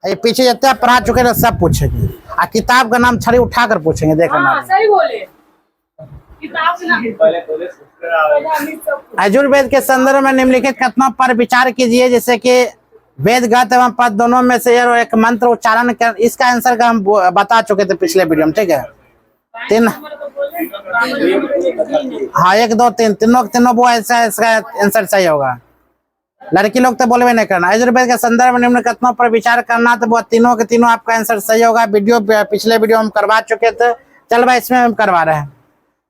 ये पीछे जितना पढ़ा चुके ना सब पूछेंगे। आ किताब का नाम छड़ी उठा कर पूछेंगे। देखो ना, सही बोले। किताब का नाम यजुर्वेद के संदर्भ में निम्नलिखित कथनों पर विचार कीजिए, जैसे कि वेद गत एवं पद दोनों में से एक मंत्र उच्चारण कर। इसका आंसर का हम बता चुके थे पिछले वीडियो में, ठीक है। तीन, हाँ 1 2 3 तीनों वो ऐसा इसका आंसर सही होगा। लड़की लोग तो बोलवे नहीं करना। यजुर्वेद के संदर्भ में निम्न कथनों पर विचार करना, तो वो तीनों के तीनों आपका आंसर सही होगा। वीडियो पिछले वीडियो हम करवा चुके थे, चल भाई इसमें हम करवा रहे हैं।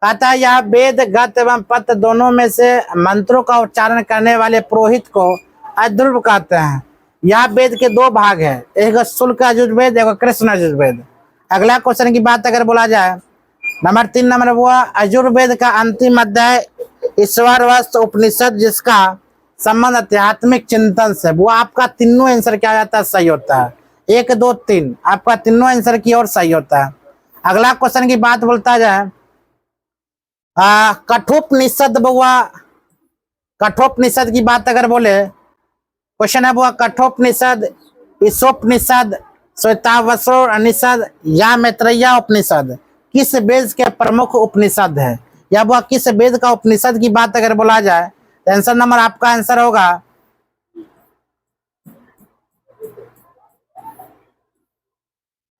कहता है यह वेद गत एवं पद दोनों में से मंत्रों का उच्चारण करने वाले पुरोहित को अध्रुव कहते हैं। यह वेद के 2 भाग है, एक शुल्क यजुर्वेद, एक कृष्ण यजुर्वेद। अगला क्वेश्चन की बात अगर बोला जाए, नंबर 3 नंबर वो यजुर्वेद का अंतिम अध्याय ईश्वरवस्त उपनिषद, जिसका संबंध आध्यात्मिक चिंतन से, वो आपका तीनों आंसर क्या जाता है, सही होता है। 1 2 3 आपका तीनों आंसर की ओर सही होता है। अगला क्वेश्चन की बात बोलता जाए, कठोपनिषद बुआ, कठोपनिषद की बात अगर बोले, क्वेश्चन है बुआ कठोपनिषद, ईशोपनिषद, श्वेतावसोपनिषद या मैत्रेय उपनिषद किस वेद के प्रमुख उपनिषद है, या वह किस वेद का उपनिषद की बात अगर बोला जाए, तो आंसर नंबर आपका आंसर होगा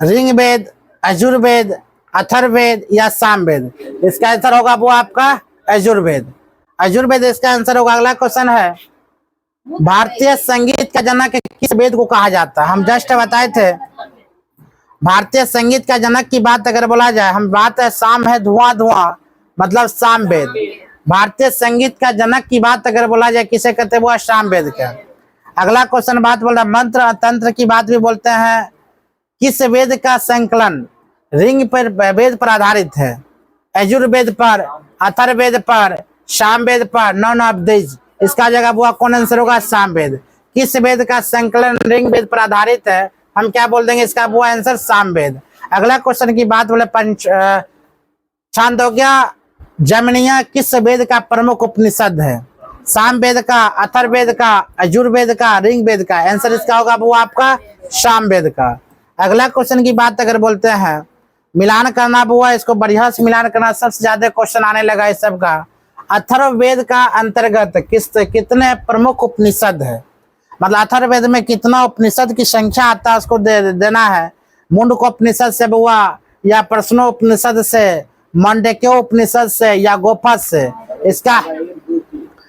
ऋग्वेद, यजुर्वेद, अथर्ववेद या सामवेद। इसका आंसर होगा वो आपका यजुर्वेद। यजुर्वेद इसका आंसर होगा। अगला क्वेश्चन है, भारतीय संगीत का जनक किस वेद को कहा जाता है। हम जस्ट बताए थे, भारतीय संगीत का जनक की बात अगर बोला जाए, हम बात है शाम है धुआं धुआं, मतलब सामवेद। भारतीय संगीत का जनक की बात अगर बोला जाए किसे कहते हैं, वो सामवेद का। अगला क्वेश्चन बात बोल रहा है, मंत्र तंत्र की बात भी बोलते हैं। किस वेद का संकलन ऋग पर वेद पर आधारित है, यजुर्वेद पर, अथर्ववेद पर, सामवेद पर, नॉन ऑफ दिस। इसका जगह वो कौन आंसर होगा, सामवेद। किस वेद का संकलन ऋग्वेद पर आधारित है, हम क्या बोल देंगे, इसका वो आंसर सामवेद। अगला क्वेश्चन की बात बोले, छांदोग्य जमनीय किस वेद का प्रमुख उपनिषद है, सामवेद का, अथर्ववेद का, यजुर्वेद का, ऋग्वेद का। आंसर इसका होगा वो आपका सामवेद का। अगला क्वेश्चन की बात अगर बोलते हैं, मिलान करना हुआ, इसको बढ़िया से मिलान करना, सबसे ज्यादा क्वेश्चन आने लगा इस सब का। अथर्ववेद का अंतर्गत कितने प्रमुख उपनिषद है, मतलब अथर्ववेद में कितना उपनिषद की संख्या आता है उसको देना है। मुंडक उपनिषद से हुआ, या प्रश्नो उपनिषद से, मांडक्य उपनिषद से, या गोपद से। इसका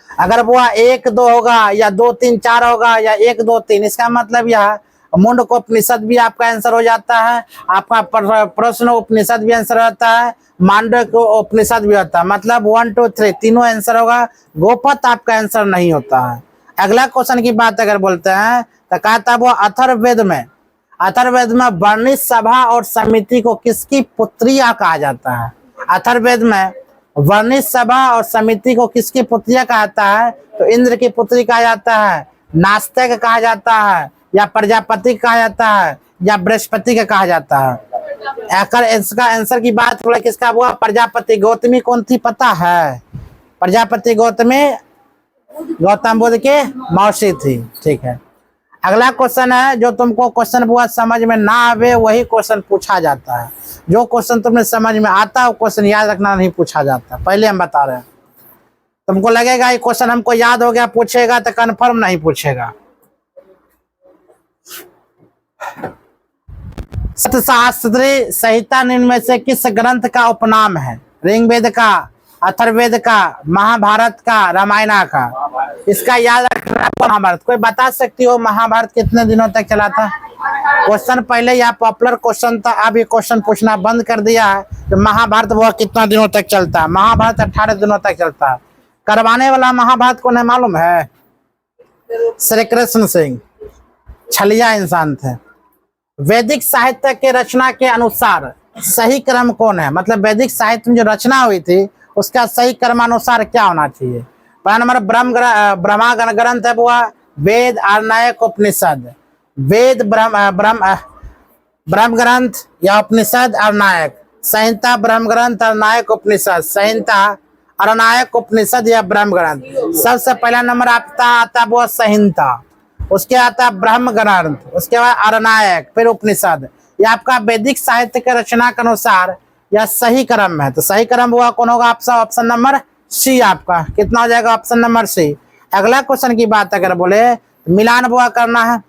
अगर वो 1 2 होगा, या 2 3 4 होगा, या 1 2 3, इसका मतलब यह मुंडक उपनिषद भी आपका आंसर हो जाता है, आपका प्रश्न उपनिषद भी आंसर होता है, मांडव्य उपनिषद भी होता है। मतलब 1 2 3 तीनों आंसर होगा, गोपद आपका आंसर नहीं होता है। अगला क्वेश्चन की बात अगर बोलते हैं, तो कहता वो अथर्ववेद में वर्णित सभा और समिति को किसकी पुत्रिया कहा जाता है। अथर्ववेद में वर्णित सभा और समिति को किसकी पुत्रिया कहा जाता है, तो इंद्र की पुत्री कहा जाता है, नास्तिक कहा जाता है, या प्रजापति कहा जाता है, या बृहस्पति का कहा जाता है। अगर इसका आंसर की बात बोले, किसका हुआ, प्रजापति। गौतमी कौन थी पता है, प्रजापति गौतमी गौतम बुद्ध के मौसी थी, ठीक है। अगला क्वेश्चन है, जो तुमको क्वेश्चन हुआ समझ में ना आवे वही क्वेश्चन पूछा जाता है। जो क्वेश्चन तुमने समझ में आता है वो क्वेश्चन याद रखना नहीं पूछा जाता, पहले हम बता रहे हैं। तुमको लगेगा ये क्वेश्चन हमको याद हो गया, पूछेगा तो कन्फर्म नहीं पूछेगा। सतशास्त्री संहिता निम्न में से किस ग्रंथ का उपनाम है, ऋग्वेद का, अथर्ववेद का, महाभारत का, रामायण का। इसका याद रखना, महाभारत। कोई बता सकती हो महाभारत कितने दिनों तक चला था। क्वेश्चन पहले यह पॉपुलर क्वेश्चन था, अब ये क्वेश्चन पूछना बंद कर दिया है। तो महाभारत वह कितना दिनों तक चलता है, महाभारत 18 दिनों तक चलता है। करवाने वाला महाभारत को नहीं मालूम है, श्री कृष्ण सिंह छलिया इंसान थे। वैदिक साहित्य के रचना के अनुसार सही क्रम कौन है, मतलब वैदिक साहित्य में जो रचना हुई थी उसका सही क्रमानुसार क्या होना चाहिए। पहला नंबर ब्रह्मा ग्रंथ है वो वेद, आरण्यक, उपनिषद। वेद, ब्रह्म ग्रंथ या उपनिषद, आरण्यक। संहिता, ब्रह्म ग्रंथ, आरण्यक, उपनिषद। संहिता, आरण्यक, उपनिषद या ब्रह्म ग्रंथ। सबसे पहला नंबर आता वो संहिता। उसके आता है ब्रह्म ग्रंथ, उसके बाद अरणायक, फिर उपनिषद। ये आपका वैदिक साहित्य के रचना के अनुसार यह सही क्रम है। तो सही क्रम हुआ कौन होगा आपका? ऑप्शन नंबर सी आपका। कितना हो जाएगा? Option number C. अगला क्वेश्चन की बात अगर बोले मिलान बुआ करना है।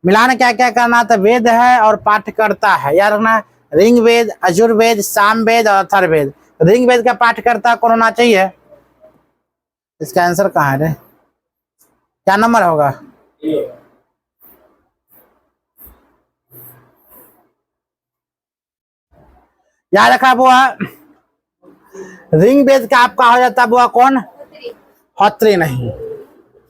मिलान क्या क्या करना? तो वेद है और पाठकर्ता है, याद रखना। ऋग वेद, यजुर्वेद, सामवेद और अथर्ववेद। ऋग वेद का पाठकर्ता कौन होना चाहिए? इसका आंसर कहाँ है रे? क्या नंबर होगा? याद रखा बुआ। ऋग वेद का आपका हो जाता बुआ कौन? होत्री नहीं,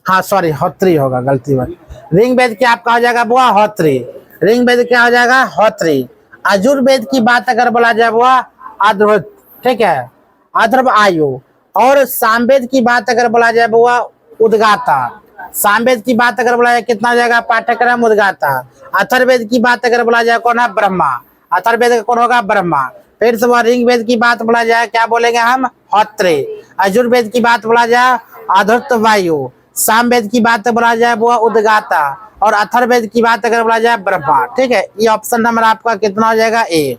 हाँ सॉरी होत्री होगा, गलती बात। ऋग वेद क्या आपका हो जाएगा बुआ? होत्री। ऋग वेद क्या हो जाएगा? होत्री। यजुर्वेद की बात अगर बोला जाए बुआ अद्भुत, ठीक है, अध्रव आयु। और सामवेद की बात अगर बोला जाए बुआ उद्गाता। सामवेद की बात अगर बोला जाए कितना हो जाएगा? पाठ्यक्रम उद्गाता। अथर्ववेद की बात अगर बोला जाए कौन है? ब्रह्मा। अथर्ववेद का कौन होगा? ब्रह्मा। फिर से वह ऋग्वेद की बात बोला जाए क्या बोलेंगे हम? होत्री। यजुर्वेद की बात बोला जाए अधुत वायु। सामवेद की बात बोला जाए वो उद्गाता। और अथर्ववेद की बात अगर बोला जाए ब्रह्मा। ठीक है, ये ऑप्शन नंबर आपका कितना हो जाएगा? ए।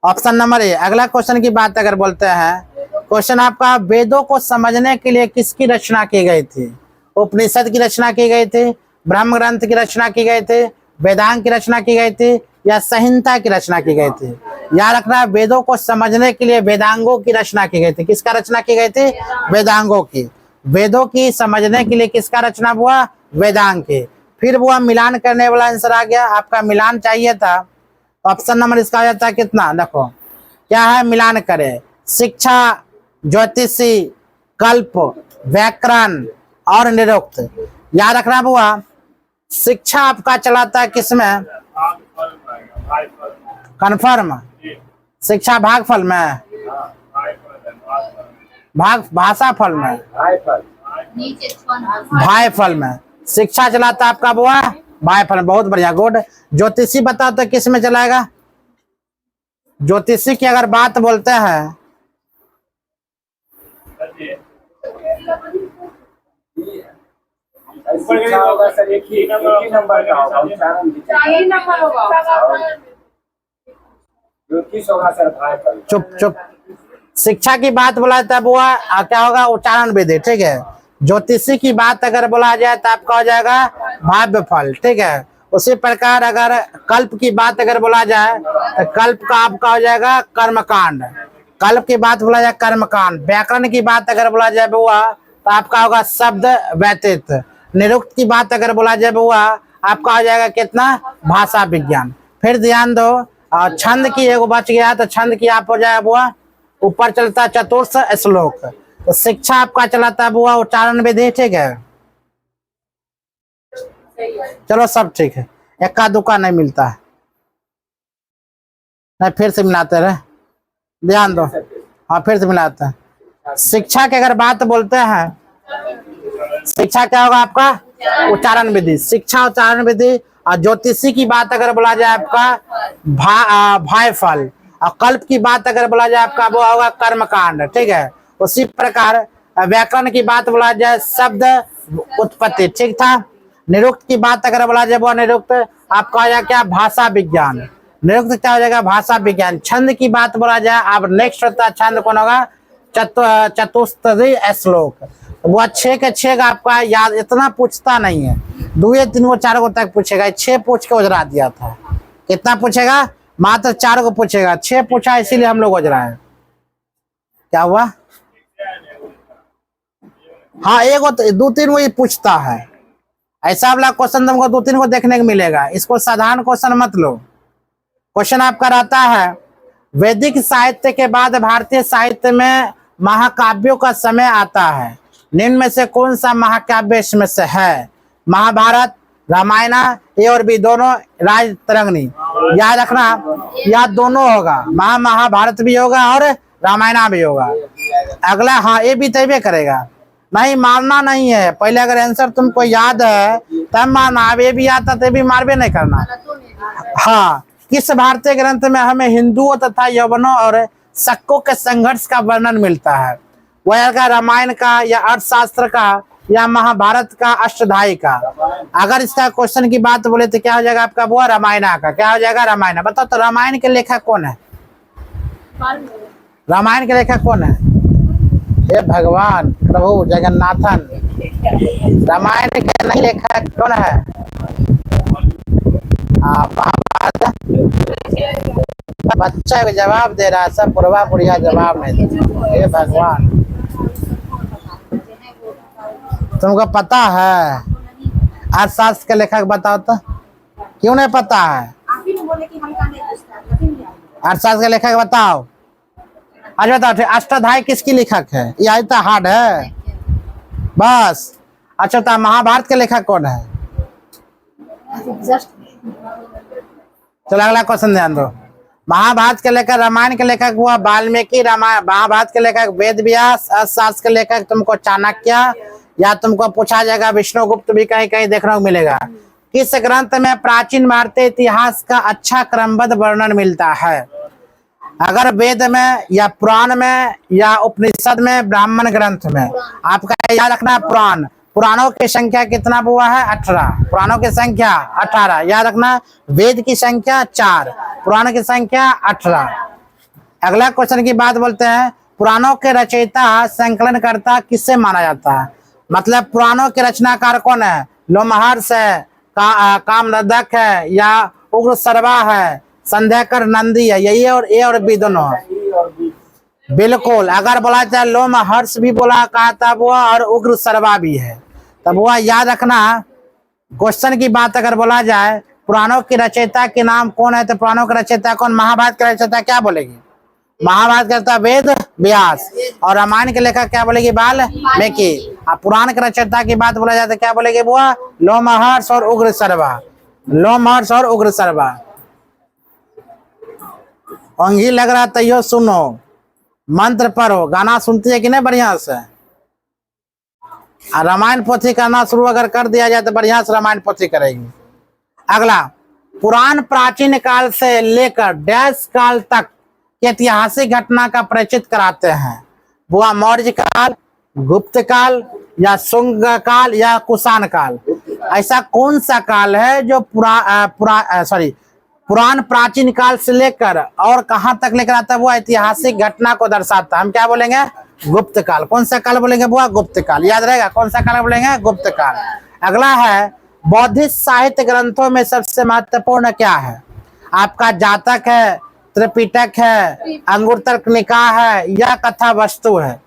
Option number A. अगला क्वेश्चन की बात अगर बोलते हैं, क्वेश्चन आपका वेदों को समझने के लिए किसकी रचना की गई थी? उपनिषद की रचना की गई थी, ब्रह्म ग्रंथ की रचना की गई थी, वेदांग की रचना की गई थी, या संहिता की रचना की गई थी? याद रखना, वेदों को समझने के लिए वेदांगों की रचना की गई थी। किसका रचना की गई थी? वेदांगों की। वेदों की समझने के लिए किसका रचना हुआ? वेदांग की। फिर वो मिलान करने वाला आंसर आ गया आपका। मिलान चाहिए था, ऑप्शन नंबर इसका आ जाता है कितना? देखो क्या है, मिलान करे शिक्षा, ज्योतिषी, कल्प, व्याकरण और निरुक्त। याद रखना बुआ, शिक्षा आपका चलाता है किसमें? कन्फर्म, शिक्षा भागफल में, भाषा फल में, भाई फल में। शिक्षा चलाता आपका बुआ भाई फल में। बहुत बढ़िया, गुड। ज्योतिषी बताओ तो किस में चलाएगा? ज्योतिषी की अगर बात बोलते हैं होगा सर, एक ही नंबर का होगा, उच्चारण भी चाहिए नंबर होगा। ज्योतिष होगा सर, भाई पर। चुप चुप। शिक्षा की बात बोला जाता है बुआ क्या होगा? उच्चारण विधि। ठीक है, ज्योतिषी की बात अगर बोला जाए तो आपका हो जाएगा भाव्य फल। ठीक है, उसी प्रकार अगर कल्प की बात अगर बोला जाए तो कल्प का आपका हो जाएगा कर्मकांड। कल्प की बात बोला जाए कर्मकांड। व्याकरण की बात अगर बोला जाए बुआ तो आपका होगा शब्द व्यतीत। निरुक्त की बात अगर बोला जाए बुआ आपका हो जाएगा कितना? भाषा विज्ञान। फिर ध्यान दो, छंद की एगो बच गया, तो छंद की आप हो जाएगा बुआ ऊपर चलता चतुर्थ श्लोक। तो शिक्षा आपका चलाता है बुआ उच्चारण विधि। ठीक है, चलो सब ठीक है, इक्का दुक्का नहीं मिलता है। नहीं, फिर से मिलाते रहे, ध्यान दो। हाँ फिर से मिलाते हैं। शिक्षा की अगर बात बोलते हैं, शिक्षा क्या होगा आपका? उच्चारण विधि। शिक्षा उच्चारण विधि। और ज्योतिषी की बात अगर बोला जाए आपका भाई फल। और कल्प की बात अगर बोला जाए आपका वो होगा कर्मकांड। ठीक है, उसी प्रकार व्याकरण की बात बोला जाए शब्द उत्पत्ति। ठीक था। निरुक्त की बात अगर बोला जाए वो निरुक्त आपका हो जाएगा क्या? भाषा विज्ञान। निरुक्त क्या हो जाएगा? भाषा विज्ञान। छंद की बात बोला जाए अब नेक्स्ट होता है छंद कौन होगा? चतुस्तरी श्लोक। वो 6 के 6 आपका याद इतना पूछता नहीं है, 2 3 को 4 को तक पूछेगा। 6 पूछ के उजरा दिया था। कितना पूछेगा? मात्र 4 को पूछेगा, 6 पूछा इसीलिए हम लोग उजरा है। क्या हुआ? हाँ, एक 2 3 वो पूछता है। ऐसा वाला क्वेश्चन तुमको 2 3 को देखने को मिलेगा। इसको साधारण क्वेश्चन मत लो। क्वेश्चन आपका रहता है वैदिक साहित्य के बाद भारतीय साहित्य में महाकाव्यों का समय आता है। निम्न में से कौन सा महाकाव्य इसमें से है? महाभारत, रामायण, ए और बी दोनों, राजतरंगिणी। याद रखना, याद दोनों होगा, महाभारत भी होगा और रामायण भी होगा। अगला हाँ ए भी तय करेगा। नहीं मारना नहीं है, पहले अगर आंसर तुमको याद है तब मारना। अब ये भी आता तो भी मारबे नहीं करना। हाँ, किस भारतीय ग्रंथ में हमें हिंदुओं तथा यवनों और शकों के संघर्ष का वर्णन मिलता है? वह रामायण का, या अर्थशास्त्र का, या महाभारत का अष्टधाई का? अगर इसका क्वेश्चन की बात बोले तो क्या हो जाएगा आपका बुआ? रामायणा का। क्या हो जाएगा? रामायण। बताओ तो रामायण के लेखक कौन है? रामायण के लेखक कौन है? हे भगवान प्रभु जगन्नाथन, रामायण के नहीं लेखक कौन है? महाभारत। बच्चा भी जवाब दे रहा है, सब पूर्वा बुढ़िया जवाब नहीं दे। हे भगवान, तुमको पता है अर्थशास्त्र के लेखक? बताओ तो, क्यों नहीं पता है? अर्थशास्त्र के लेखक बताओ। अच्छा बताओ, अष्टाध्यायी किसकी लेखक है? यही तो हार्ड है बस। अच्छा तो महाभारत के लेखक कौन है? चलो अगला क्वेश्चन ध्यान दो। महाभारत के लेखक, रामायण के लेखक हुआ वाल्मीकि, रामायण महाभारत के लेखक वेद व्यास, अर्थशास्त्र के लेखक तुमको चाणक्य, या तुमको पूछा जाएगा विष्णुगुप्त भी कहीं कहीं देखने को मिलेगा। किस ग्रंथ में प्राचीन भारतीय इतिहास का अच्छा क्रमबद्ध वर्णन मिलता है? अगर वेद में या पुराण में या उपनिषद में, ब्राह्मण ग्रंथ में। आपका याद रखना पुराण। पुराणों की संख्या कितना हुआ है? 18। पुराणों की संख्या 18 याद रखना। वेद की संख्या 4, पुराण की संख्या 18। अगला क्वेश्चन की बात बोलते हैं, पुराणों के रचयिता संकलनकर्ता किससे माना जाता है? मतलब पुराणों के रचनाकार कौन है? लोमहर्ष है, कामनदक है, या उग्र सर्वा है, संध्याकर नंदी है? यही और ए और बी दोनों है। बिल्कुल, अगर बोला जाए लोमहर्ष भी बोला कहा था वो, और उग्र सर्वा भी है, तब वो याद रखना। क्वेश्चन की बात अगर बोला जाए पुराणों की रचयिता के नाम कौन है, तो पुराणों के रचयिता कौन? महाभारत के रचयिता क्या बोलेगी? महाभारत के रचयिता वेद व्यास, और रामायण के लेखक क्या बोलेगी? वाल्मीकि। अब पुराण के रचयिता की बात बोला जाए तो क्या बोलेगी वो? लोमहर्ष और उग्र सर्वा। लोमहर्ष और उग्र सर्वा। अंगी लग रहा तैयो सुनो, मंत्र पढ़ो। गाना सुनती है कि नहीं बढ़िया से? रामायण पोथी करना शुरू अगर कर दिया जाए तो बढ़िया से रामायण पोथी करेगी। अगला, पुराण प्राचीन काल से लेकर डैश काल तक के ऐतिहासिक घटना का परिचित कराते हैं। बुआ मौर्य काल, गुप्त काल, या शुंग काल, या कुषाण काल? ऐसा कौन सा काल है जो पुराण प्राचीन काल से लेकर और कहां तक लेकर आता है? वो ऐतिहासिक घटना को दर्शाता है। हम क्या बोलेंगे? गुप्त काल। कौन सा काल बोलेंगे बुआ? गुप्त काल। याद रहेगा, कौन सा काल बोलेंगे? गुप्त काल। अगला है, बौद्धिक साहित्य ग्रंथों में सबसे महत्वपूर्ण क्या है? आपका जातक है, त्रिपिटक है, अंगुर तर्कनिका है, या कथा वस्तु है?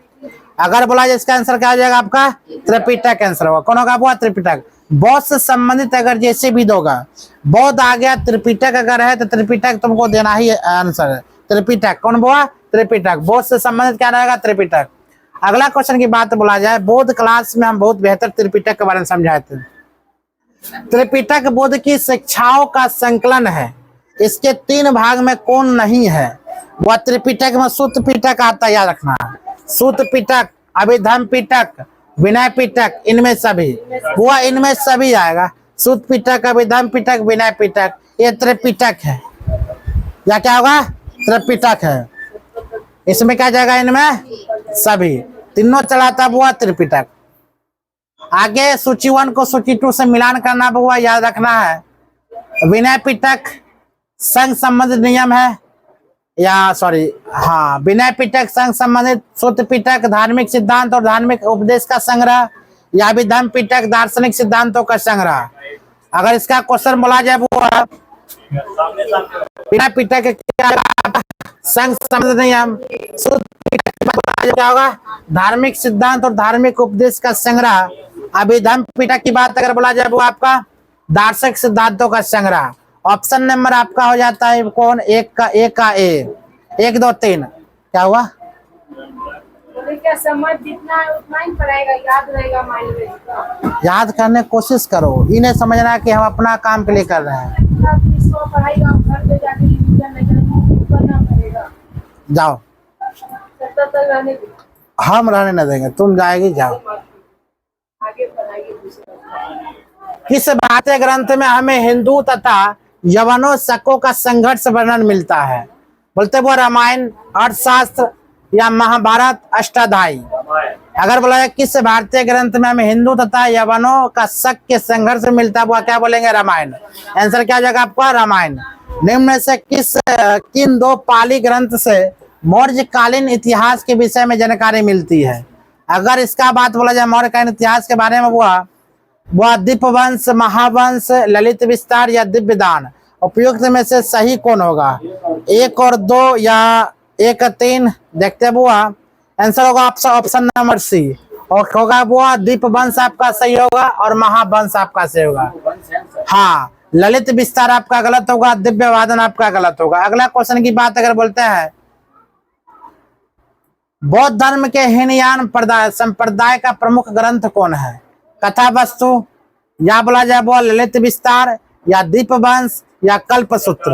अगर बोला जाए इसका आंसर क्या हो जाएगा आपका? त्रिपिटक आंसर होगा। कौन होगा बुआ? त्रिपिटक। बौद्ध से संबंधित अगर जैसे भी दोगा, बौद्ध आ गया, त्रिपिटक अगर है तो त्रिपिटक तुमको देना ही आंसर है। त्रिपिटक। कौन बुआ? त्रिपिटक। बौद्ध से संबंधित क्या रहेगा? त्रिपिटक। अगला क्वेश्चन की बात बोला जाए, बौद्ध क्लास में हम बहुत बेहतर त्रिपिटक के बारे में समझाए थे। त्रिपिटक बुद्ध की शिक्षाओं का संकलन है। इसके 3 भाग में कौन नहीं है? वह त्रिपिटक में सुत्त पिटक आता, याद रखना। सुत्त पिटक, अभिधम्म पिटक, विनय पिटक, इनमें सभी। वो इनमें सभी आएगा। सुत्त पिटक, अभिधम्म पिटक, विनय पिटक, ये त्रिपिटक है। या क्या होगा? त्रिपिटक है। इसमें क्या जाएगा? इनमें सभी। तीनों चलाता हुआ त्रिपिटक। आगे सूची 1 को सूची 2 से मिलान करना हुआ, याद रखना है। विनय पिटक संघ संबंधित नियम है, या सॉरी हाँ, विनय पिटक संघ संबंधित, सुत्त पिटक धार्मिक सिद्धांत और धार्मिक उपदेश का संग्रह, या अभिधम्म पिटक दार्शनिक सिद्धांतों का संग्रह। अगर इसका क्वेश्चन बोला जाए वो विनय पिटक क्या संघ संबंधित नियम, सुत्त पिटक क्या होगा? धार्मिक सिद्धांत और धार्मिक उपदेश का संग्रह। अभिधम्म पिटक की बात अगर बोला जाए वो आपका दार्शनिक सिद्धांतों का संग्रह। ऑप्शन नंबर आपका हो जाता है कौन? एक का ए। 1 2 3 क्या हुआ? क्या समझ जितना है उतना ही पढ़ाएगा, याद रहेगा माइंड में। याद करने की कोशिश करो, इन्हें समझना कि हम अपना काम के लिए कर रहे हैं। पढ़ाएगा घर पे जाके रिवीजन नहीं करना पड़ेगा। जाओ, हम रहने न देंगे, तुम जाएगी, जाओ। आगे पढ़ाइए। किस भारतीय ग्रंथ में हमें हिंदू तथा यवनों शकों का संघर्ष वर्णन मिलता है? बोलते वो रामायण, अर्थशास्त्र, या महाभारत अष्टाध्यायी। अगर बोला जाए किस भारतीय ग्रंथ में हमें हिंदू तथा यवनों का शक संघर्ष मिलता है, वो क्या बोलेंगे? रामायण। आंसर क्या हो जाएगा आपका? रामायण। निम्न में से किन दो पाली ग्रंथ से मौर्य कालीन इतिहास के विषय में जानकारी मिलती है? अगर इसका बात बोला जाए मौर्य कालीन इतिहास के बारे में, वह दीपवंश, महावंश, ललित विस्तार या दिव्यदान। उपयुक्त में से सही कौन होगा? 1 और 2 या 1 और 3? देखते हैं बुआ। आंसर होगा आपका ऑप्शन नंबर सी, और होगा बुआ दीपवंश आपका सही होगा और महावंश आपका सही होगा। हाँ, ललित विस्तार आपका गलत होगा, दिव्यवादन आपका गलत होगा। अगला क्वेश्चन की बात अगर बोलते हैं, बौद्ध धर्म के हीनयान संप्रदाय का प्रमुख ग्रंथ कौन है? कथा वस्तु, या बोला जाए वो ललित विस्तार, या दीपवंश, या कल्पसूत्र।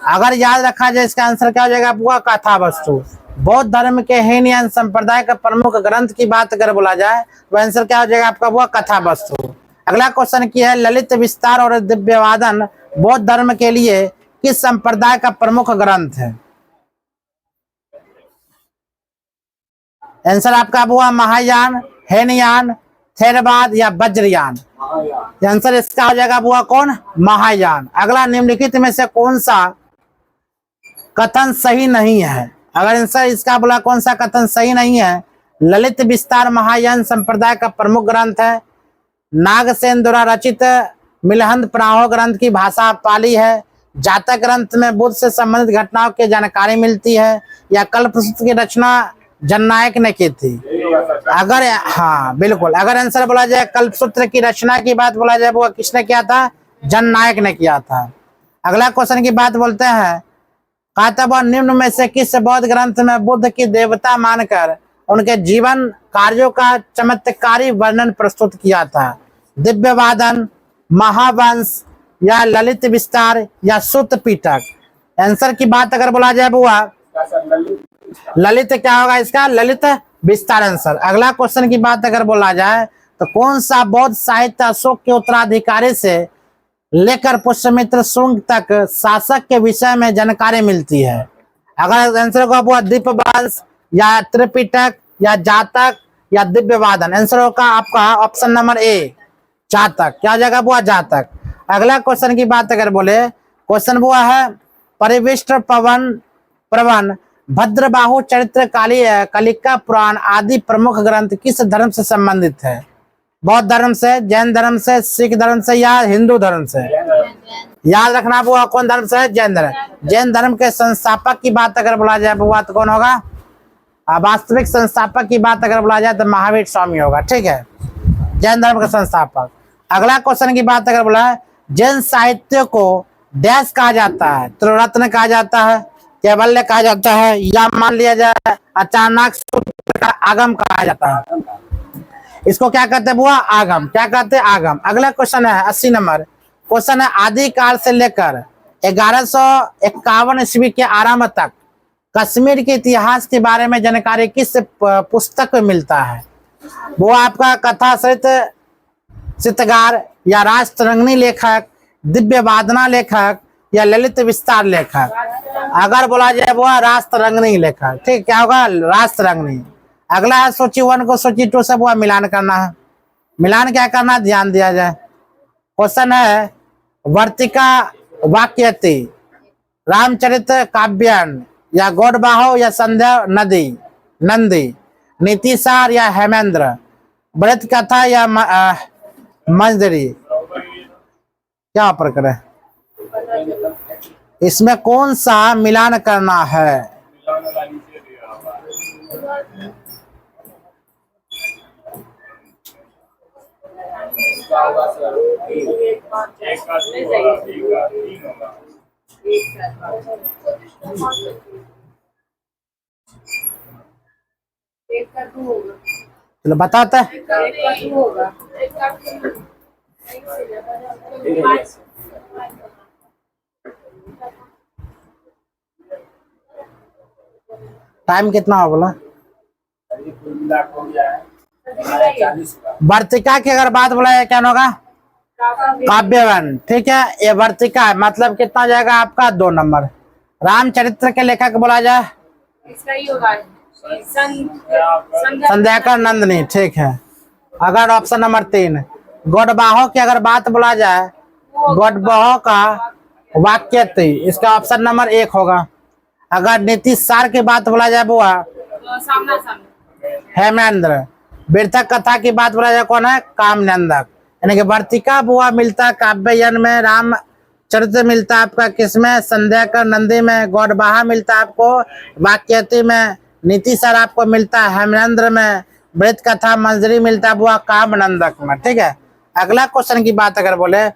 अगर याद रखा जाए इसका आंसर क्या हो जाएगा आपका? कथा वस्तु। बौद्ध धर्म के हीनयान संप्रदाय का प्रमुख ग्रंथ की बात अगर बोला जाए तो आंसर क्या हो जाएगा आपका? वो कथा वस्तु। अगला क्वेश्चन की है, ललित विस्तार और दिव्यवादन बौद्ध धर्म के लिए किस संप्रदाय का प्रमुख ग्रंथ है? आंसर आपका हुआ महायान, हीनयान, थेरवाद या वज्रयान। आंसर इसका हो जाएगा बुआ कौन? महायान। अगला, निम्नलिखित में से कौन सा कथन सही नहीं है? अगर आंसर इसका बोला कौन सा कथन सही नहीं है? ललित विस्तार महायान संप्रदाय का प्रमुख ग्रंथ है, नागसेन द्वारा रचित मिलहंद प्राहो ग्रंथ की भाषा पाली है, जातक ग्रंथ में बुद्ध से संबंधित घटनाओं की जानकारी मिलती है, या कल्पसूत्र की रचना जननायक ने की थी। अगर हाँ बिल्कुल, अगर आंसर बोला जाए कल्पसूत्र की रचना की बात बोला जाए वो किसने किया था? जननायक ने किया था। अगला क्वेश्चन की बात बोलते हैं, कहा था वह निम्न में से किस बौद्ध ग्रंथ में बुद्ध की देवता मानकर उनके जीवन कार्यों का चमत्कारी वर्णन प्रस्तुत किया था? दिव्यवादन, महावंश, या ललित विस्तार, या सुत्त पिटक। आंसर की बात अगर बोला जाए बुआ ललित क्या होगा इसका? ललित विस्तार आंसर। अगला क्वेश्चन की बात अगर बोला जाए तो कौन सा बौद्ध साहित्य अशोक के उत्तराधिकारी से लेकर पुष्यमित्र शुंग तक शासक के विषय में जानकारी मिलती है? अगर आंसर को बुआ दीपवंश, या त्रिपिटक, या जातक, या दिव्यवादन। आंसर होगा आपका ऑप्शन नंबर ए, जातक। क्या हो जाएगा बुआ? जातक। अगला क्वेश्चन की बात अगर बोले, क्वेश्चन बुआ है, परिविष्ट प्रवन, भद्रबाहु चरित्र, कलिका पुराण आदि प्रमुख ग्रंथ किस धर्म से संबंधित है? बौद्ध धर्म से, जैन धर्म से, सिख धर्म से, या हिंदू धर्म से? याद रखना बुआ कौन धर्म से? जैन धर्म। जैन धर्म के संस्थापक की बात अगर बोला जाए बुआ तो कौन होगा? वास्तविक संस्थापक की बात अगर बोला जाए तो महावीर स्वामी होगा। ठीक है, जैन धर्म के संस्थापक। अगला क्वेश्चन की बात अगर बोला है, जैन साहित्य को डैश कहा जाता है? त्रिरत्न कहा जाता है, कैवल्य कहा जाता है, या मान लिया जाए अचानक सूत्र का आगम कहा जाता है? इसको क्या कहते हैं बुआ? आगम। क्या कहते हैं? आगम। अगला क्वेश्चन है 80 नंबर क्वेश्चन है, आदिकाल से लेकर 1151 ईस्वी के आरंभ तक कश्मीर के इतिहास के बारे में जानकारी किस पुस्तक में मिलता है? वो आपका कथा साहित्य चित्रकार, या राष्ट्ररंगनी लेखक, दिव्यवादना लेखक, या ललित विस्तार लेखक। अगर बोला जाए वो राष्ट्ररंगनी लेखक। ठीक, क्या होगा? राष्ट्ररंगनी। अगला है सूची 1 को सूची 2 से वो मिलान करना है। मिलान क्या करना, ध्यान दिया जाए। क्वेश्चन है, वर्तिका वाक्यति, रामचरित काव्यन, या गौड़बाहो, या संध्या नंदी, नीतिसार, या हेमेंद्र, व्रत कथा, या मंजरी। क्या पर करें? इसमें कौन सा मिलान करना है? चलो बताते हैं। टाइम कितना हो बोला? वर्तिका की अगर बात बोला क्या होगा? काव्यवन। ठीक है, ये वर्तिका है, मतलब कितना हो जाएगा आपका? 2 नंबर। रामचरित्र के लेखक बोला जाए इसका ही होगा संध्याकर नंदिनी, ठीक है। अगर ऑप्शन नंबर 3 गौडबाहो की अगर बात बोला जाए, गौडबाहो का वाक्यति, इसका ऑप्शन नंबर 1 होगा। अगर नीति सार की बात बोला जाए बुआ, हेमेंद्र। वृथक कथा की बात बोला जाए, कौन है? कामनंदक। यानी कि वर्तिका बुआ मिलता है काव्ययन में, रामचरित्र मिलता है आपका किसमें? संध्याकर नंदी में। गौडबाहा मिलता है आपको वाक्यति में। नीति सार आपको मिलता है हेमेंद्र में। वृत कथा मंजरी मिलता है बुआ कामनंदक में, ठीक है। अगला क्वेश्चन की बात अगर बोले,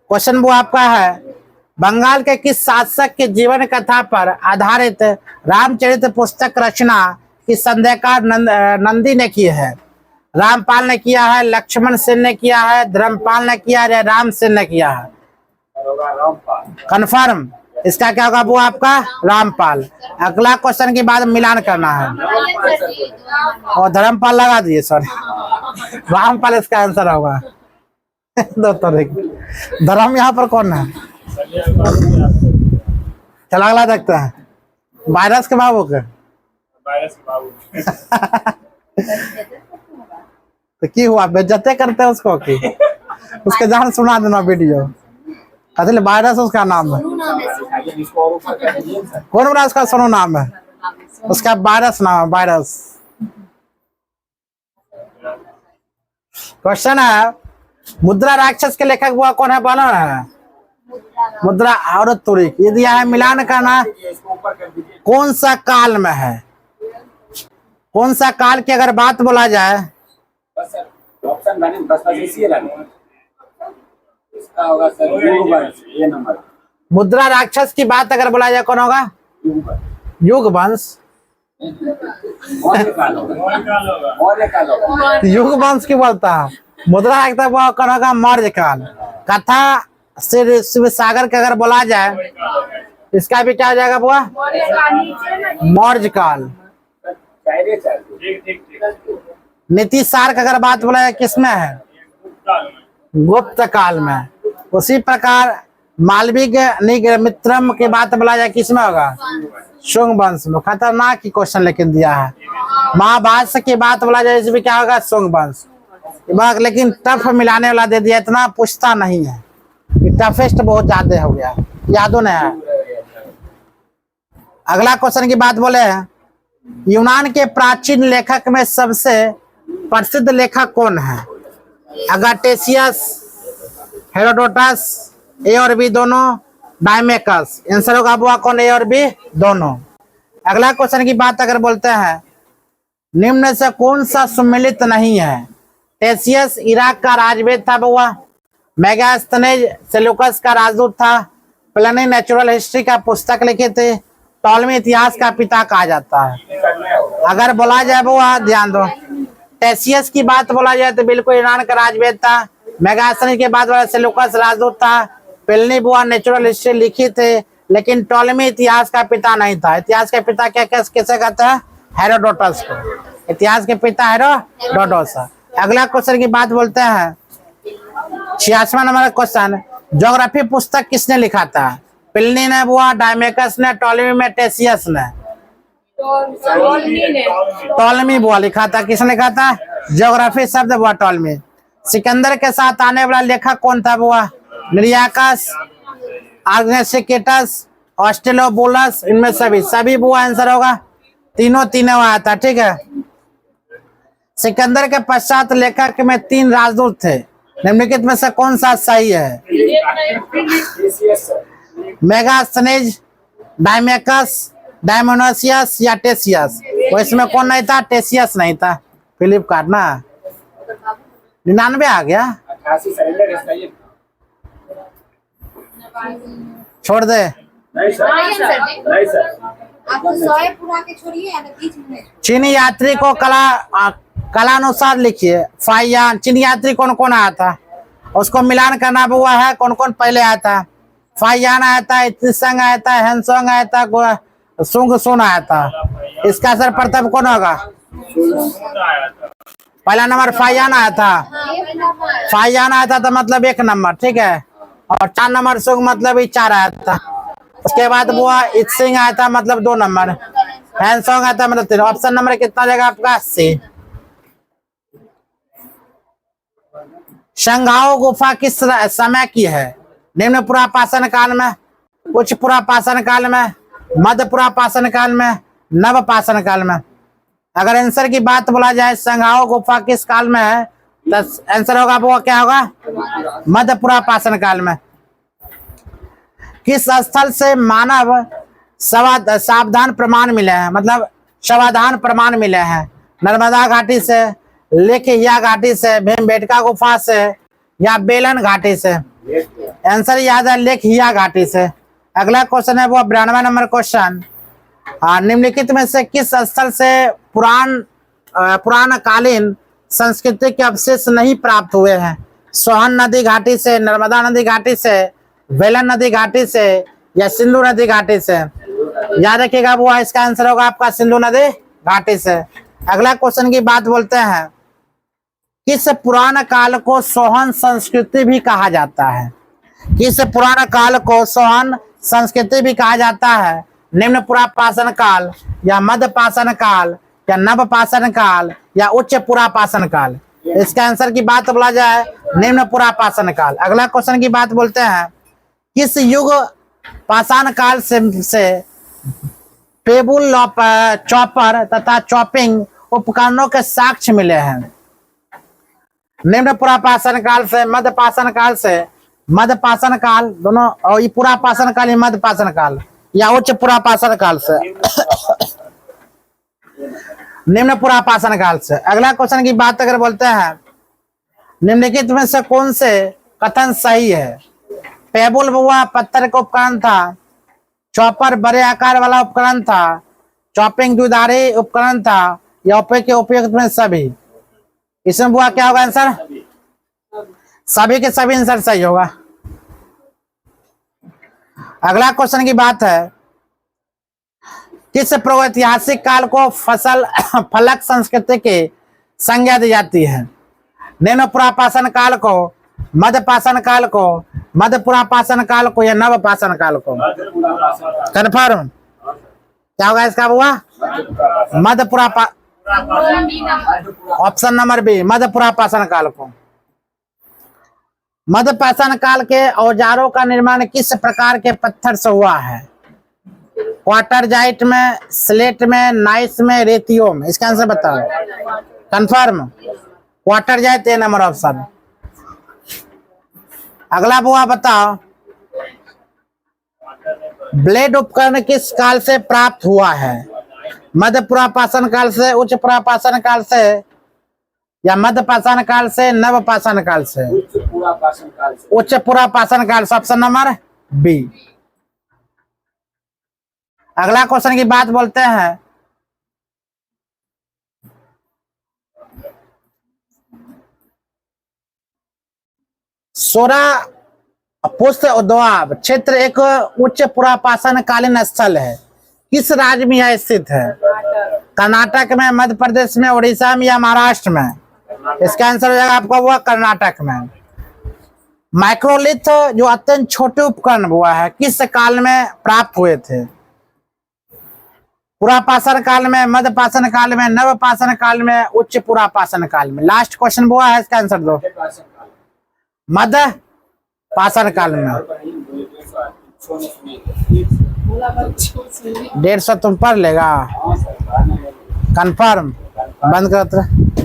क्वेश्चन वो आपका है, बंगाल के किस शासक के जीवन कथा पर आधारित रामचरित पुस्तक रचना की संध्याकर नंदी ने की है? रामपाल ने किया है, लक्ष्मण सेन ने किया है, धर्मपाल ने किया है, या राम सेन ने किया है? कंफर्म, इसका क्या होगा वो आपका? रामपाल। अगला क्वेश्चन के बाद मिलान करना है, और धर्मपाल लगा दिए, सॉरी, रामपाल इसका आंसर होगा। दो तरह की धर्म यहाँ पर कौन है? चला अगला देखते हैं, वायरस के बाबू के। तो की हुआ, बेइज्जती करते हैं उसको की? उसके जान सुना देना वीडियो। असल वायरस उसका नाम है, कौन बना उसका? सोनू नाम है उसका, वायरस नाम है, वायरस। क्वेश्चन है, मुद्रा राक्षस के लेखक हुआ कौन है? बोलो है मुद्रा और तुरिक। ये दिया है, मिलान करना कौन सा काल में है? कौन सा काल की अगर बात बोला जाए, मुद्रा राक्षस की बात अगर बोला जाए, कौन होगा? युग वंश। युग वंश की बोलता है। मुद्रा राक्षस वो कौन होगा? मौर्य काल। कथा से शिव सागर का अगर बोला जाए, इसका भी क्या हो जाएगा बुआ? मौर्य काल। नीति सार का अगर बात बोला जाए, किसमें है? गुप्त काल में। उसी प्रकार मालविक मित्रम की बात बोला जाए, किसमें होगा? शुंग वंश में। खतरनाक की क्वेश्चन लेकिन दिया है। महाभारत की बात बोला जाए, इसमें क्या होगा? शुंग वंश। लेकिन टफ मिलाने वाला दे दिया, इतना पूछता नहीं है, टफेस्ट बहुत ज्यादा हो गया, यादों ने है। अगला क्वेश्चन की बात बोले, यूनान के प्राचीन लेखक में सबसे प्रसिद्ध लेखक कौन है? अगाटेशियस, हेरोडोटस, ए और बी दोनों, डायमेकस। आंसर होगा बुआ कौन? ए और बी दोनों। अगला क्वेश्चन की बात अगर बोलते हैं, निम्न से कौन सा सम्मिलित नहीं है? टेसियस इराक का राजवेद था बुआ, मेगास्थनेज सेलुकस का राजदूत था, प्लिनी नेचुरल हिस्ट्री का पुस्तक लिखे थे, टॉलमी इतिहास का पिता कहा जाता है। अगर बोला जाए बुआ, ध्यान दो, टेसियस की बात बोला जाए तो बिल्कुल ईरान का राजवेद था। मेगास्थनेज के बाद वाला सेलुकस राजदूत था। प्लिनी बुआ नेचुरल हिस्ट्री लिखी थे, लेकिन टॉलमी इतिहास का पिता नहीं था। इतिहास के पिता क्या कैसे कहते हैं? हेरोडोटस को। इतिहास के पिता हेरोडोटस। अगला क्वेश्चन की बात बोलते हैं, 86वां नंबर क्वेश्चन, ज्योग्राफी पुस्तक किसने लिखा था? प्लिनी ने बुआ, डायमेकस ने, टॉलमी में, टेसियस ने? टॉलमी बुआ लिखा था। किसने लिखा था? ज्योग्राफी शब्द बुआ टॉलमी। सिकंदर के साथ आने वाला लेखक कौन था बुआ? निरियाकस, आर्गनेसिकेटस, ऑस्ट्रेलोबुलस, इनमें सभी बुआ आंसर होगा। तीनों आया था, ठीक है। सिकंदर के पश्चात लेखक में 3 राजदूत थे, निम्नलिखित में से कौन सा सही है? मेगास्थनेज, डायमेकस, डायमोनोसियस या टेसियस? वो इसमें कौन नहीं था? टेसियस नहीं था। फिलिप कार्ड ना 99 आ गया, छोड़ दे। नहीं सर। आपको 100 पूरा के छोड़िए, बीच में चीनी यात्री को कलानुसार लिखिए। फाइयान, चीनी यात्री कौन कौन आया था? उसको मिलान करना हुआ है, कौन कौन पहले आया था? फाइयान आया था, इत्रिसंग आया था, हेनसोंग आया था, सुंग सुन आया था। इसका असर प्रथम कौन होगा? पहला नंबर फाइयान आया था। फाइयान आया था तो मतलब 1 नंबर, ठीक है। और 4 नंबर सुंग मतलब ही 4 आया था। उसके बाद बुआ इत्सिंग आया था मतलब 2 नंबर, हैंसोंग आया था मतलब 3। ऑप्शन नंबर कितना जाएगा आपका? सी। शंघाओ गुफा किस समय की है? निम्न पुरापाषाण काल में, उच्च पुरापाषाण काल में, मध्य पुरापाषाण काल में, नव पाषाण काल में। अगर आंसर की बात बोला जाए शंघाओ गुफा किस काल में है तो आंसर होगा वो क्या होगा? मध्य पुरापाषाण काल में। किस स्थल से मानव सावधान प्रमाण मिले हैं, मतलब सावधान प्रमाण मिले हैं? नर्मदा घाटी से, लेखहिया घाटी से, भीमबेटका गुफा से या बेलन घाटी से? आंसर याद है लेखहिया घाटी से। अगला क्वेश्चन है वो 92 नंबर क्वेश्चन। निम्नलिखित में से किस स्थल से पुराणकालीन संस्कृति के अवशेष नहीं प्राप्त हुए हैं? सोहन नदी घाटी से, नर्मदा नदी घाटी से, बेलन नदी घाटी से या सिंधु नदी घाटी से? याद रखिएगा वो इसका आंसर होगा आपका सिंधु नदी घाटी से। अगला क्वेश्चन की बात बोलते हैं। किस पुराण काल को सोहन संस्कृति भी कहा जाता है? किस पुराण काल को सोहन संस्कृति भी कहा जाता है? निम्न पुरापाषाण काल या मध्य पाषाण काल या नव पाषाण काल या उच्च पुरापाषाण काल? इसका आंसर की बात बोला जाए निम्न पुरापाषाण काल। अगला क्वेश्चन की बात बोलते हैं। किस युग पाषाण काल से पेबुल चॉपर तथा चॉपिंग उपकरणों के साक्ष्य मिले हैं? निम्न पुरापाषाण काल से, मध्य पाषाण काल से, मध्य पाषाण काल दोनों, और ये पुरापाषाण काल या मध्य पाषाण काल या उच्च पुरापाषाण काल से? निम्न पुरापाषाण काल से। अगला क्वेश्चन की बात अगर बोलते हैं, निम्नलिखित में से कौन से कथन सही है? पेबुल बुआ पत्थर का उपकरण था, चॉपर बड़े आकार वाला उपकरण था, चॉपिंग दुधारी उपकरण था या उपयुक्त में सभी? इसमें बुआ क्या होगा आंसर? सभी के सभी आंसर सही होगा। अगला क्वेश्चन की बात है। किस प्रागैतिहासिक काल को फलक संस्कृति की संज्ञा दी जाती है? निम्न पुरापाषाण काल को, मध्य पाषाण काल को, मध्य पुरापाषाण काल को या नव पाषाण काल को? कन्फर्म क्या होगा इसका बुआ? मध्य पुरापाषाण, ऑप्शन नंबर बी, मध्य पुरापाषाण काल को। मध्य पाषाण काल के औजारों का निर्माण किस प्रकार के पत्थर से हुआ है? क्वार्टरजाइट में, स्लेट में, नाइस में, रेतियों में? इसका आंसर बताओ। कंफर्म क्वार्टरजाइट, ए नंबर ऑप्शन। अगला बुआ बताओ। ब्लेड उपकरण किस काल से प्राप्त हुआ है? मध्य पुरापाषाण काल से, उच्च पुरापाषाण काल से या मध्य पाषाण काल से, नव पाषाण काल से? उच्च पुरापाषाण काल से, ऑप्शन नंबर बी। अगला क्वेश्चन की बात बोलते हैं। सोरा पुष्ट दोआब क्षेत्र एक उच्च पुरापाषाण कालीन स्थल है। किस राज्य में यह स्थित है? कर्नाटक में, मध्य प्रदेश में, उड़ीसा में या महाराष्ट्र में? इसका आंसर हो जाएगा आपका वो कर्नाटक में। माइक्रोलिथ जो अत्यंत छोटे उपकरण हुआ है किस काल में प्राप्त हुए थे? पुरापाषाण काल में, मध्य पाषाण काल में, नव पाषाण काल में, उच्च पुरापाषाण काल में? लास्ट क्वेश्चन हुआ है, इसका आंसर दो। मध्य पाषाण काल में। 150 तुम पढ़ लेगा? कंफर्म बंद कर।